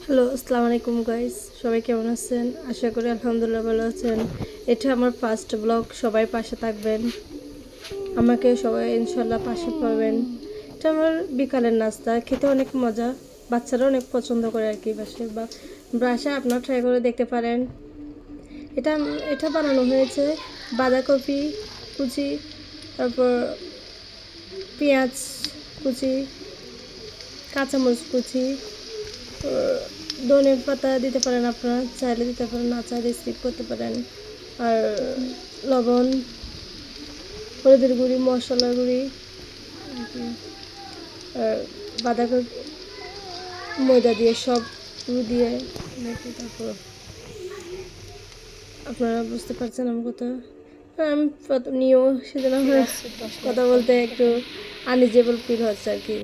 Hello, আসসালামু আলাইকুম guys. সবাই কেমন আছেন? আশা করি আলহামদুলিল্লাহ ভালো আছেন। এটা আমার ফার্স্ট ব্লগ, সবাই পাশে থাকবেন, আমাকে সবাই ইনশাল্লাহ পাশে পাবেন। এটা আমার বিকালের নাস্তা, খেতে অনেক মজা, বাচ্চারা অনেক পছন্দ করে আর কি। বাসায় আপনারা ট্রাই করে দেখতে পারেন। এটা এটা বানানো হয়েছে বাঁধাকপি কুচি, তারপর পেঁয়াজ কুচি, কাঁচামরিচ কুচি, ধনে পাতা দিতে পারেন, আপনারা চাইলে দিতে পারেন, না চাইলে স্কিপ করতে পারেন। আর লবণ, হলুদের গুঁড়ি, মশলার গুঁড়ি, আর বাঁধাকপি, ময়দা দিয়ে সব দিয়ে নাকি। তারপর আপনারা বুঝতে পারছেন আমার কথা। আমি নিয়েও সেজন্য আমার কথা বলতে একটু আনইজেবল ফিল হচ্ছে আর কি।